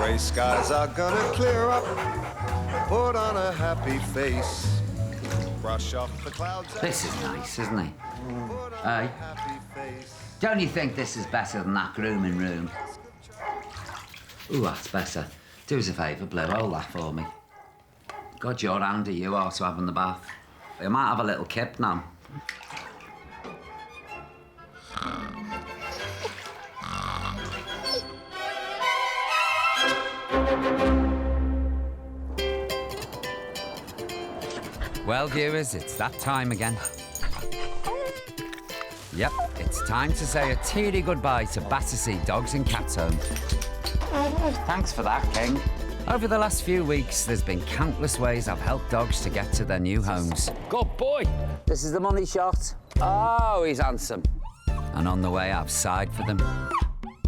Grey skies are gonna clear up. Put on a happy face. Brush off the clouds. This is nice, isn't it? Hey? Don't you think this is better than that grooming room? Ooh, that's better. Do us a favour, blow all that for me. God, you're handy, you are, to having the bath. I might have a little kip now. Well, viewers, it's that time again. Yep, it's time to say a teary goodbye to Battersea Dogs and Cats Home. Thanks for that, King. Over the last few weeks, there's been countless ways I've helped dogs to get to their new homes. Good boy. This is the money shot. Oh, he's handsome. And on the way, I've sighed for them.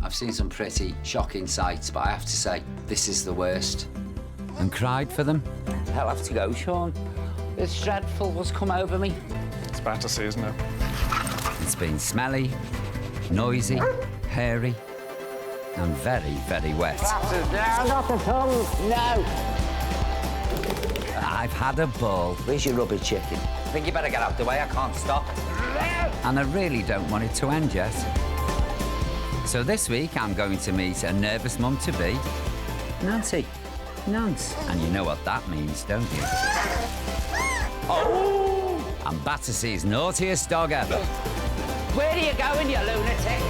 I've seen some pretty shocking sights, but I have to say, this is the worst. And cried for them. I'll have to go, Sean. It's dreadful what's come over me. It's Battersea, isn't it? It's been smelly, noisy, hairy, and very, very wet. No, not the tongue, no. I've had a ball. Where's your rubber chicken? I think you better get out the way, I can't stop. And I really don't want it to end yet. So this week, I'm going to meet a nervous mum-to-be, Nancy. Nance. And you know what that means, don't you? Oh! I'm Battersea's naughtiest dog ever. Where are you going, you lunatic?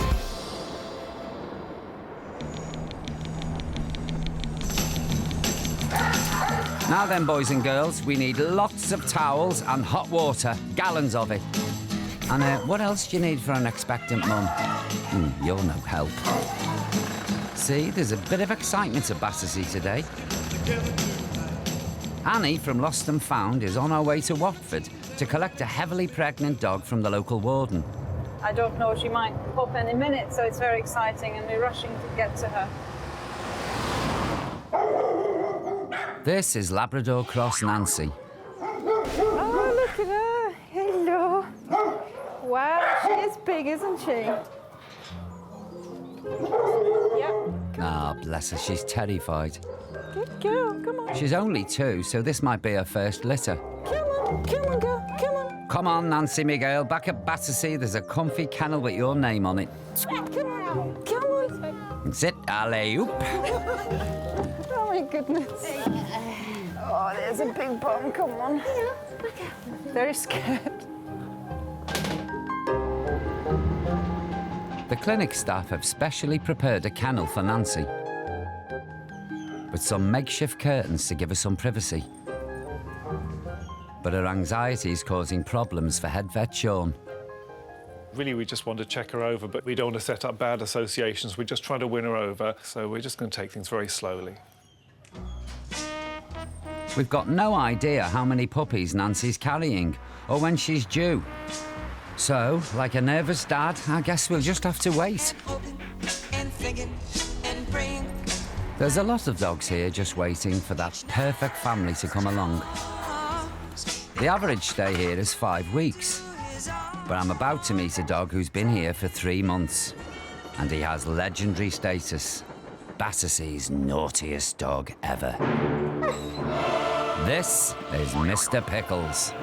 Now then, boys and girls, we need lots of towels and hot water, gallons of it. And what else do you need for an expectant mum? You're no help. See, there's a bit of excitement at Battersea today. Annie from Lost and Found is on her way to Watford to collect a heavily pregnant dog from the local warden. I don't know, she might pop any minute, so it's very exciting and we're rushing to get to her. This is Labrador Cross Nancy. Oh, look at her. Hello. Wow, she is big, isn't she? Yep. Ah, bless her, she's terrified. Good girl, come on. She's only 2, so this might be her first litter. Come on, girl, come on. Come on, Nancy Miguel, back at Battersea, there's a comfy kennel with your name on it. Come on. That's it, alley-oop. Oh, my goodness. Oh, there's a big bum, come on. Very scared. The clinic staff have specially prepared a kennel for Nancy, with some makeshift curtains to give her some privacy. But her anxiety is causing problems for head vet Sean. Really, we just want to check her over, but we don't want to set up bad associations. We're just trying to win her over, so we're just going to take things very slowly. We've got no idea how many puppies Nancy's carrying, or when she's due. So, like a nervous dad, I guess we'll just have to wait. There's a lot of dogs here just waiting for that perfect family to come along. The average stay here is 5 weeks. But I'm about to meet a dog who's been here for 3 months. And he has legendary status. Battersea's naughtiest dog ever. This is Mr. Pickles.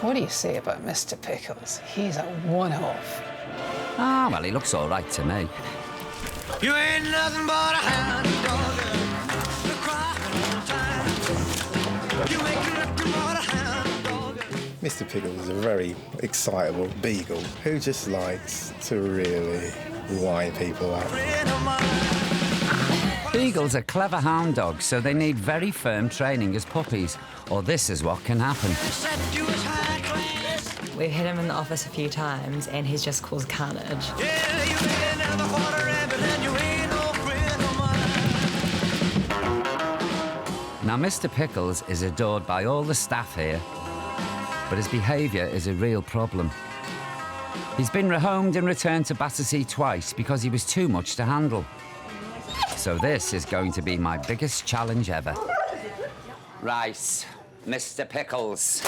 What do you say about Mr. Pickles? He's a one-off. Ah, well, he looks all right to me. You ain't nothing but a hound dog. You ain't nothing but a hound dog. Mr. Pickles is a very excitable beagle who just likes to really wind people up. Beagles are clever hound dogs, so they need very firm training as puppies, or this is what can happen. We've hit him in the office a few times, and he's just caused carnage. Now, Mr. Pickles is adored by all the staff here, but his behaviour is a real problem. He's been rehomed and returned to Battersea twice because he was too much to handle. So this is going to be my biggest challenge ever. Right, Mr. Pickles.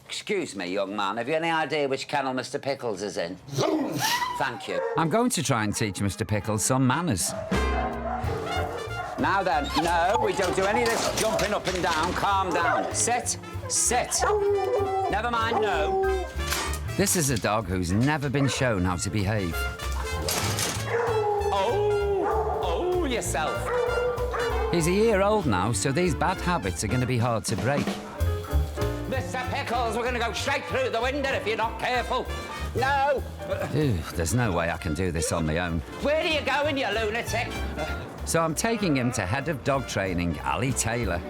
Excuse me, young man, have you any idea which kennel Mr. Pickles is in? Thank you. I'm going to try and teach Mr. Pickles some manners. Now then, no, we don't do any of this jumping up and down. Calm down. Sit, sit. Never mind, no. This is a dog who's never been shown how to behave. Oh, yourself. He's a year old now, so these bad habits are going to be hard to break. Mr. Pickles, we're going to go straight through the window if you're not careful. No! There's no way I can do this on my own. Where are you going, you lunatic? So I'm taking him to head of dog training, Ali Taylor.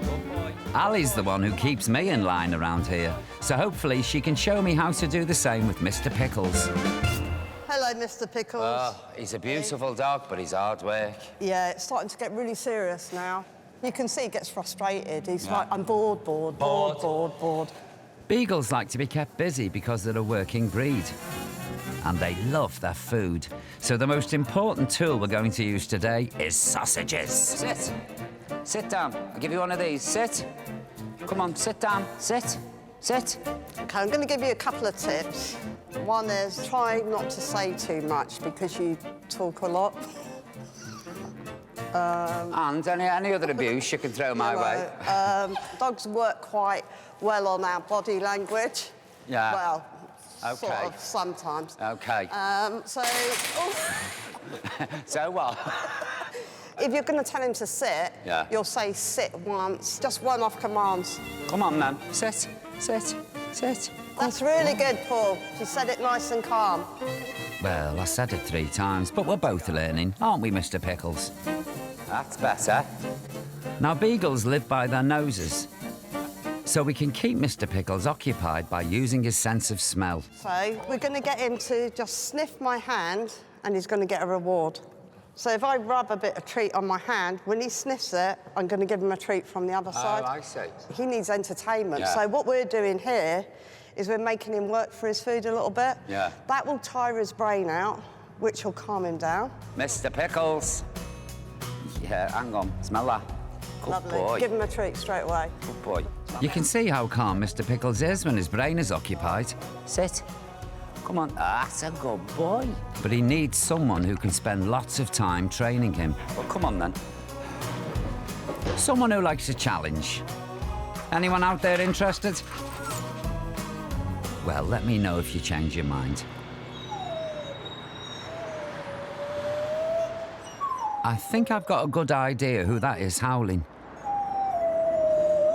Ali's the one who keeps me in line around here, so hopefully she can show me how to do the same with Mr. Pickles. Hello, Mr. Pickles. Oh, he's a beautiful dog, but he's hard work. Yeah, it's starting to get really serious now. You can see he gets frustrated. He's Yeah. like, I'm bored. Beagles like to be kept busy because they're a working breed. And they love their food. So the most important tool we're going to use today is sausages. Sit. Sit down. I'll give you one of these. Sit. Come on, sit down. Sit. Sit. OK, I'm going to give you a couple of tips. One is try not to say too much because you talk a lot. And any other abuse you can throw my way. Dogs work quite well on our body language. Yeah. Well, OK. sort of, sometimes. OK. So what? If you're going to tell him to sit, Yeah. you'll say sit once, just one off commands. Come on, then. Sit. Sit. Sit. That's really good, Paul. You said it nice and calm. Well, I said it 3 times, but we're both learning, aren't we, Mr. Pickles? That's better. Now, beagles live by their noses, so we can keep Mr. Pickles occupied by using his sense of smell. So we're going to get him to just sniff my hand and he's going to get a reward. So if I rub a bit of treat on my hand, when he sniffs it, I'm going to give him a treat from the other side. Oh, I see. He needs entertainment. Yeah. So what we're doing here is we're making him work for his food a little bit. Yeah. That will tire his brain out, which will calm him down. Mr. Pickles. Yeah, hang on. Smell that. Good Lovely. boy. Give him a treat straight away. Good boy. You can see how calm Mr. Pickles is when his brain is occupied. Sit. Come on. That's a good boy. But he needs someone who can spend lots of time training him. Well, come on, then. Someone who likes a challenge. Anyone out there interested? Well, let me know if you change your mind. I think I've got a good idea who that is howling.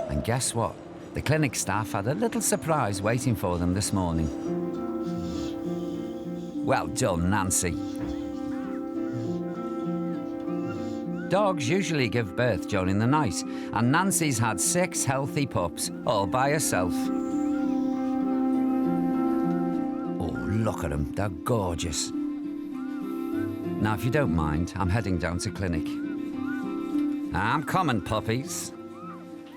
And guess what? The clinic staff had a little surprise waiting for them this morning. Well done, Nancy. Dogs usually give birth during the night, and Nancy's had 6 healthy pups, all by herself. Oh, look at them, they're gorgeous. Now, if you don't mind, I'm heading down to clinic. I'm coming, puppies.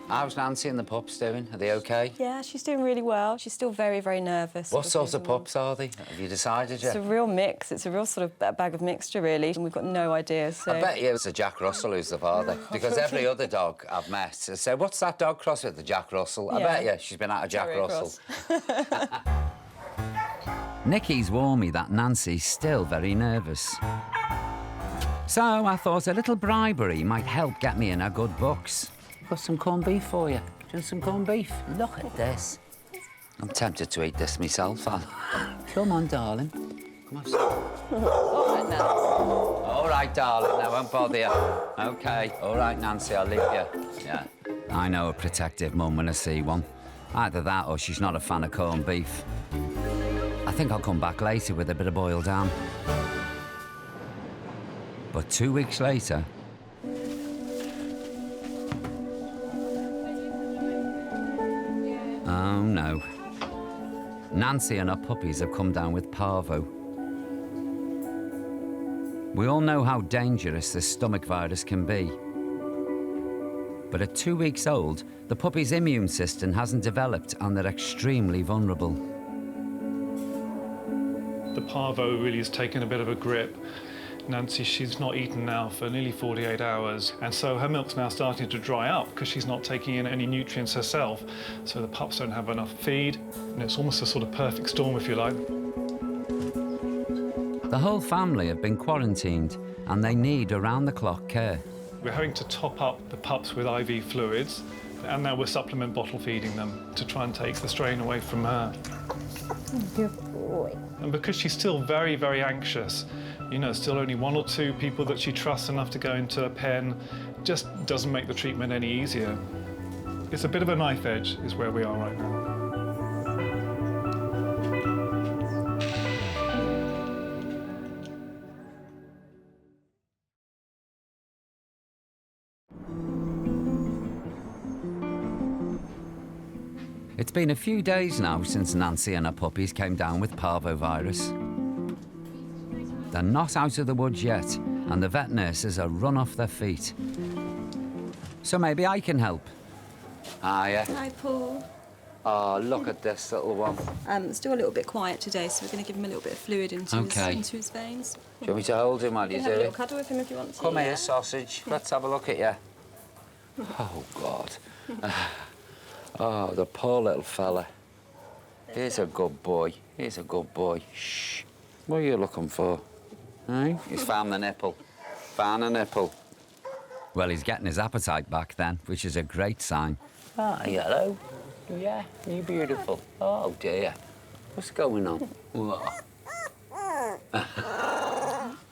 How's Nancy and the pups doing? Are they OK? Yeah, she's doing really well. She's still very, very nervous. What sort of pups are they? Have you decided yet? It's a real mix. It's a real sort of bag of mixture, really, and we've got no idea, so... I bet you it's a Jack Russell who's the father, because every other dog I've met said, what's that dog cross with, the Jack Russell? I bet you she's been at a Jack Terrier Russell. Nicky's warned me that Nancy's still very nervous. So I thought a little bribery might help get me in her good books. Got some corned beef for you. Do some corned beef? Look at this. I'm tempted to eat this myself, Al. Come on, darling. Come on. All right, now. All right, darling, I won't bother you. OK. All right, Nancy, I'll leave you. Yeah. I know a protective mum when I see one. Either that or she's not a fan of corned beef. I think I'll come back later with a bit of boiled ham. But 2 weeks later... Oh, no. Nancy and her puppies have come down with parvo. We all know how dangerous this stomach virus can be. But at 2 weeks old, the puppy's immune system hasn't developed and they're extremely vulnerable. The parvo really has taken a bit of a grip. Nancy, she's not eaten now for nearly 48 hours, and so her milk's now starting to dry up because she's not taking in any nutrients herself. So the pups don't have enough feed, and it's almost a sort of perfect storm, if you like. The whole family have been quarantined, and they need around-the-clock care. We're having to top up the pups with IV fluids, and now we're supplement bottle feeding them to try and take the strain away from her. Good boy. And because she's still very, very anxious, you know, still only 1 or 2 people that she trusts enough to go into a pen, just doesn't make the treatment any easier. It's a bit of a knife edge is where we are right now. It's been a few days now since Nancy and her puppies came down with parvovirus. They're not out of the woods yet, and the vet nurses are run off their feet. So maybe I can help. Hiya. Hi, Paul. Oh, look at this little one. Still a little bit quiet today, so we're going to give him a little bit of fluid into his veins. Do you want me to hold him while you You do can have a it? little cuddle with him if you want to. Come yeah. here, sausage. Let's have a look at you. Oh, God. Oh, the poor little fella. He's a good boy. He's a good boy. Shh. What are you looking for? Eh? He's found the nipple. Found the nipple. Well, he's getting his appetite back then, which is a great sign. Ah, hello. Yeah, you're beautiful. Oh, dear. What's going on?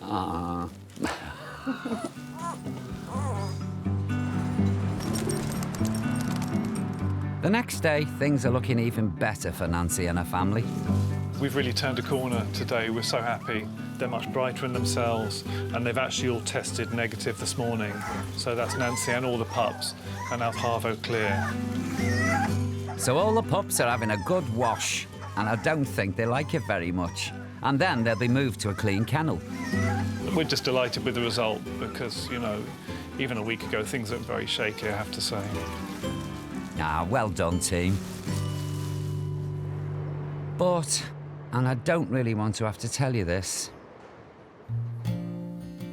Ah. The next day, things are looking even better for Nancy and her family. We've really turned a corner today. We're so happy. They're much brighter in themselves, and they've actually all tested negative this morning. So that's Nancy and all the pups are now parvo clear. So all the pups are having a good wash, and I don't think they like it very much. And then they'll be moved to a clean kennel. We're just delighted with the result because, you know, even a week ago, things looked very shaky, I have to say. Ah, well done, team. But, and I don't really want to have to tell you this,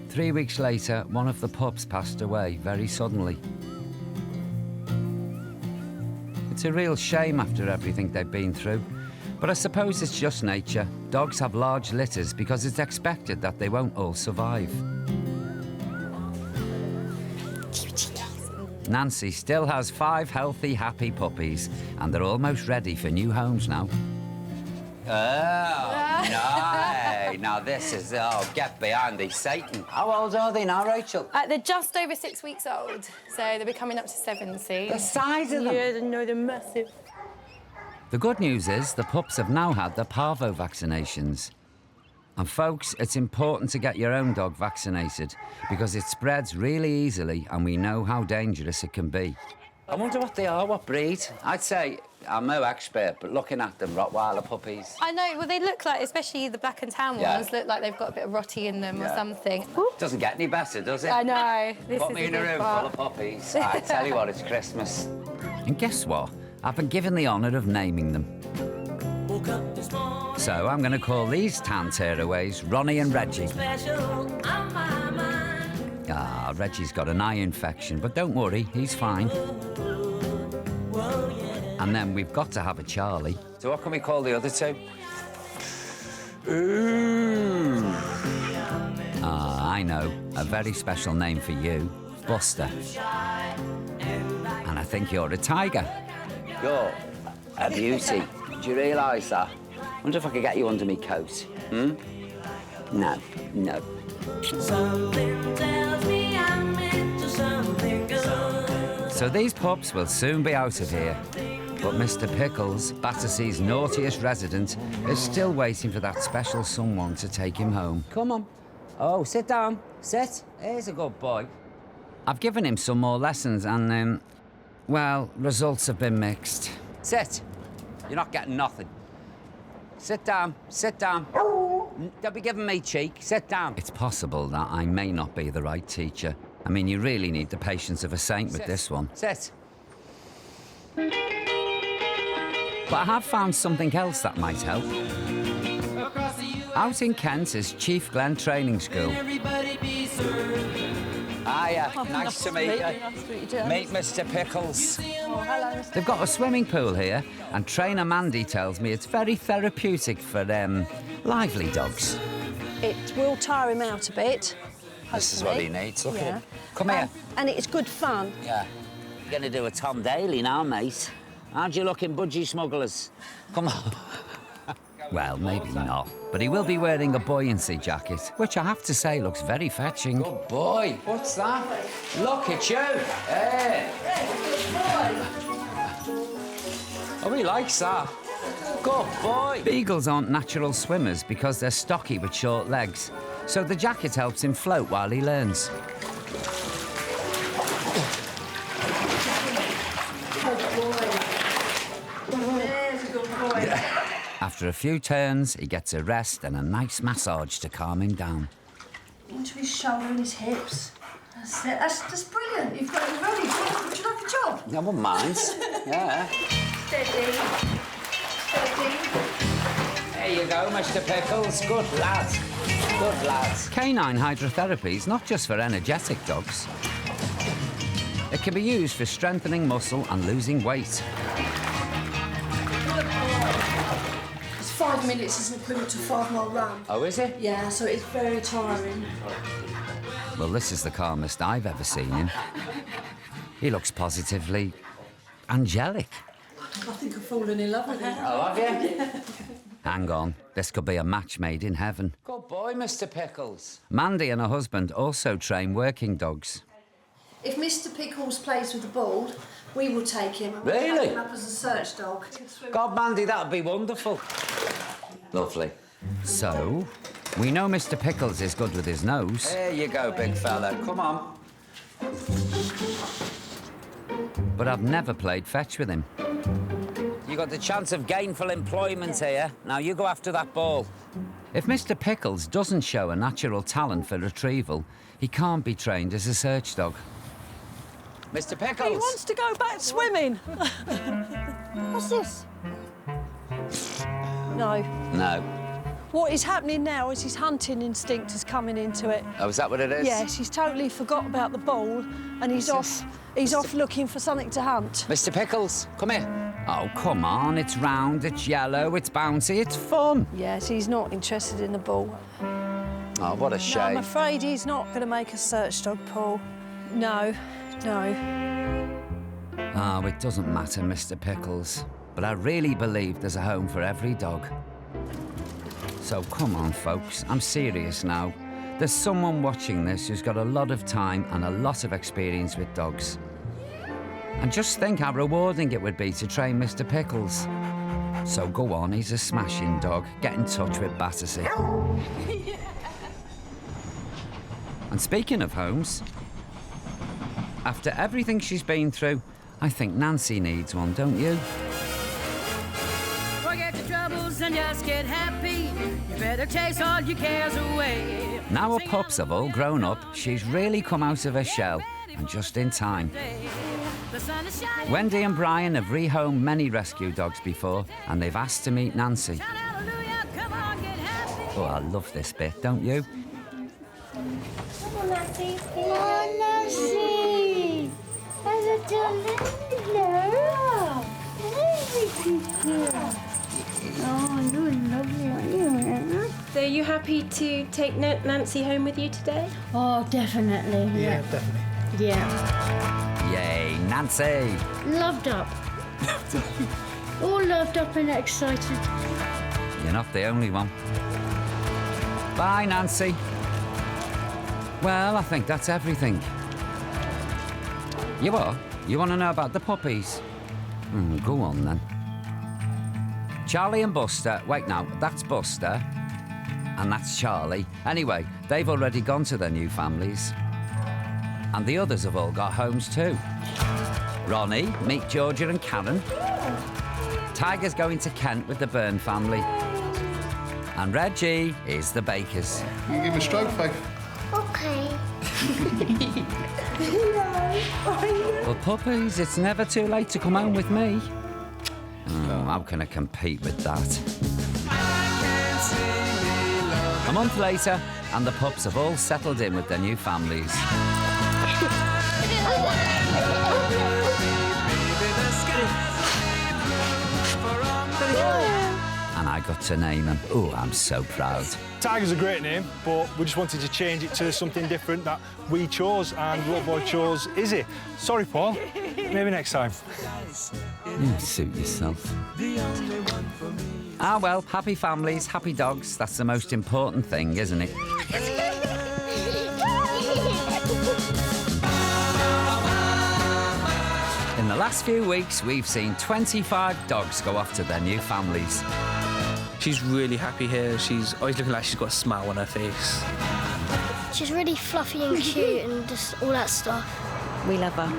3 weeks later, one of the pups passed away very suddenly. It's a real shame after everything they've been through, but I suppose it's just nature. Dogs have large litters because it's expected that they won't all survive. Nancy still has 5 healthy, happy puppies, and they're almost ready for new homes now. Oh, no. Now this is, oh, get behind these, Satan. How old are they now, Rachel? They're just over 6 weeks old, so they'll be coming up to 7 soon. The size of them? Yeah, no, they're massive. The good news is the pups have now had their parvo vaccinations. And folks, it's important to get your own dog vaccinated because it spreads really easily and we know how dangerous it can be. I wonder what they are, what breed? I'd say I'm no expert, but looking at them, Rottweiler puppies. I know, well, they look like, especially the black and tan ones, look like they've got a bit of rotty in them or something. Doesn't get any better, does it? I know. This Put is me in a room full of puppies. I tell you what, it's Christmas. And guess what? I've been given the honour of naming them. So I'm going to call these tan tearaways Ronnie and Reggie. Ah, Reggie's got an eye infection, but don't worry, he's fine. And then we've got to have a Charlie. So what can we call the other 2? Ooh. Ah, I know. A very special name for you. Buster. And I think you're a tiger. You're a beauty. Do you realise that? I wonder if I could get you under me coat. Hmm? No, no. Something tells me I'm into something good. So these pups will soon be out of here. But Mr. Pickles, Battersea's naughtiest resident, is still waiting for that special someone to take him home. Come on. Oh, sit down. Sit. Here's a good boy. I've given him some more lessons and, well, results have been mixed. Sit. You're not getting nothing. Sit down. Sit down. Don't be giving me cheek. Sit down. It's possible that I may not be the right teacher. I mean, you really need the patience of a saint with this one. Sit. But I have found something else that might help. Out in Kent is Chief Glen Training School. Hiya, nice to meet you. Meet Mr. Pickles. Oh, hello, Mr. They've got a swimming pool here, and trainer Mandy tells me it's very therapeutic for lively dogs. It will tire him out a bit, This is what he needs. Look at Yeah. him. Come here. And it's good fun. Yeah. You're going to do a Tom Daly now, mate. Aren't you looking, budgie smugglers? Come on. Well, maybe not. But he will be wearing a buoyancy jacket, which I have to say looks very fetching. Good boy. What's that? Look at you. Hey. Oh, he likes that. Good boy. Beagles aren't natural swimmers because they're stocky with short legs. So the jacket helps him float while he learns. After a few turns, he gets a rest and a nice massage to calm him down. Into his shoulder and his hips. That's it. That's brilliant. You've got it ready. Would you like a job? I wouldn't mind. Yeah. Steady. Steady. There you go, Mr. Pickles. Good lad. Good lad. Canine hydrotherapy is not just for energetic dogs. It can be used for strengthening muscle and losing weight. It's 5 minutes is an equivalent to a 5-mile run. Oh, is it? Yeah, so it's very tiring. Well, this is the calmest I've ever seen him. He looks positively angelic. I think I've fallen in love with him. Oh, have you? Hang on, this could be a match made in heaven. Good boy, Mr. Pickles. Mandy and her husband also train working dogs. If Mr. Pickles plays with the ball, we will take him and we'll Really? take him up as a search dog. God, Mandy, that'd be wonderful. Lovely. So, we know Mr. Pickles is good with his nose. There you go, big fella. Come on. But I've never played fetch with him. You got the chance of gainful employment here. Now you go after that ball. If Mr. Pickles doesn't show a natural talent for retrieval, he can't be trained as a search dog. Mr. Pickles! He wants to go back swimming. What's this? No. No. What is happening now is his hunting instinct is coming into it. Oh, is that what it is? Yes, he's totally forgot about the ball and he's off. He's off looking for something to hunt. Mr. Pickles, come here. Oh, come on. It's round, it's yellow, it's bouncy, it's fun. Yes, he's not interested in the ball. Oh, what a No, shame. I'm afraid he's not going to make a search dog, Paul. No, no. Oh, it doesn't matter, Mr. Pickles. But I really believe there's a home for every dog. So come on, folks. I'm serious now. There's someone watching this who's got a lot of time and a lot of experience with dogs. And just think how rewarding it would be to train Mr. Pickles. So go on, he's a smashing dog. Get in touch with Battersea. And speaking of homes, after everything she's been through, I think Nancy needs one, don't you? Forget your troubles and just get happy. You better chase all your cares away. Now her pups have all grown up, she's really come out of her shell, and just in time. Wendy and Brian have rehomed many rescue dogs before, and they've asked to meet Nancy. Oh, I love this bit, don't you? Come on, Nancy. Come on, Nancy. Oh, you're lovely, aren't you? So are you happy to take Nancy home with you today? Oh, definitely. Yeah, definitely. Yeah. Yay, Nancy! Loved up. All loved up and excited. You're not the only one. Bye, Nancy. Well, I think that's everything. You what? You want to know about the puppies? Go on, then. Charlie and Buster... Wait, no, that's Buster. And that's Charlie. Anyway, they've already gone to their new families. And the others have all got homes, too. Ronnie, meet Georgia and Karen. Tiger's going to Kent with the Byrne family. And Reggie is the Bakers. You can give him a stroke, Faith. Okay. Well, puppies, it's never too late to come home with me. Oh, how can I compete with that? A month later, and the pups have all settled in with their new families. And I I got to name him. Oh, I'm so proud. Tiger's a great name, but we just wanted to change it to something different that we chose, and Little Boy chose Izzy. Sorry, Paul. Maybe next time. You suit yourself. Ah, well, happy families, happy dogs. That's the most important thing, isn't it? In the last few weeks, we've seen 25 dogs go off to their new families. She's really happy here. She's always looking like she's got a smile on her face. She's really fluffy and cute and just all that stuff. We love her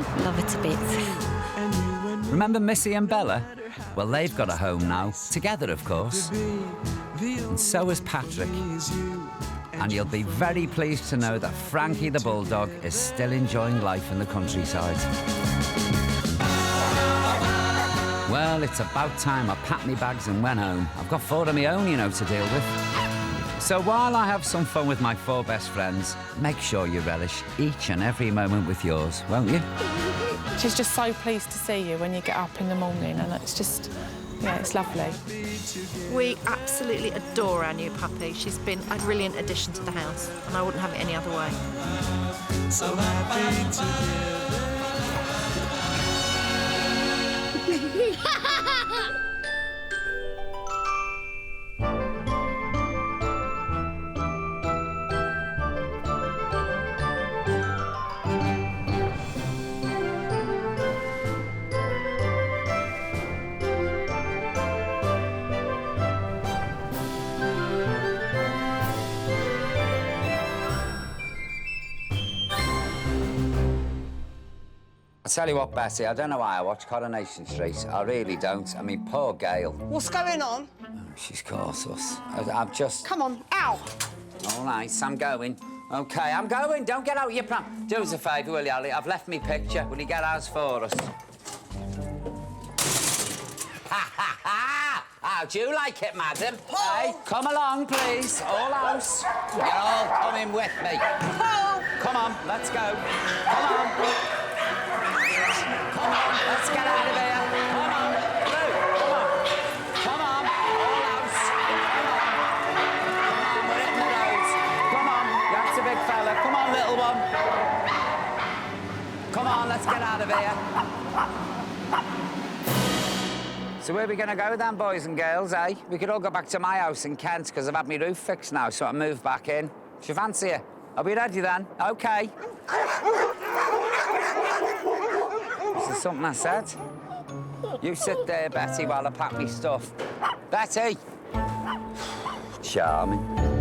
to bits. Remember Missy and Bella? Well, they've got a home now, together, of course. And so has Patrick. And you'll be very pleased to know that Frankie the Bulldog is still enjoying life in the countryside. Well, it's about time I packed my bags and went home. I've got 4 of my own, you know, to deal with. So while I have some fun with my 4 best friends, make sure you relish each and every moment with yours, won't you? She's just so pleased to see you when you get up in the morning, and it's just, yeah, it's lovely. We absolutely adore our new puppy. She's been a brilliant addition to the house, and I wouldn't have it any other way. So happy together. I tell you what, Bessie, I don't know why I watch Coronation Street. I really don't. I mean, poor Gail. What's going on? She's caught us. I've just... Come on, ow! All right, I'm going. OK, I'm going. Don't get out your pram. Do us a favour, will you, Ali? I've left me picture. Will you get ours for us? Ha, ha, ha! How'd you like it, madam? Paul! Hey, come along, please. All house. You're all coming with me. Paul! Come on, let's go. Come on. Come on, let's get out of here. Come on, Lou, come on. Come on, all house. Come on. Come on, we're hitting the roads. Come on, that's a big fella. Come on, little one. Come on, let's get out of here. So where are we going to go then, boys and girls, eh? We could all go back to my house in Kent, because I've had my roof fixed now, so I moved back in. Do you fancy it? Are we ready then? OK. Is there something I said? You sit there, Betty, while I pack me stuff. Betty! Charming.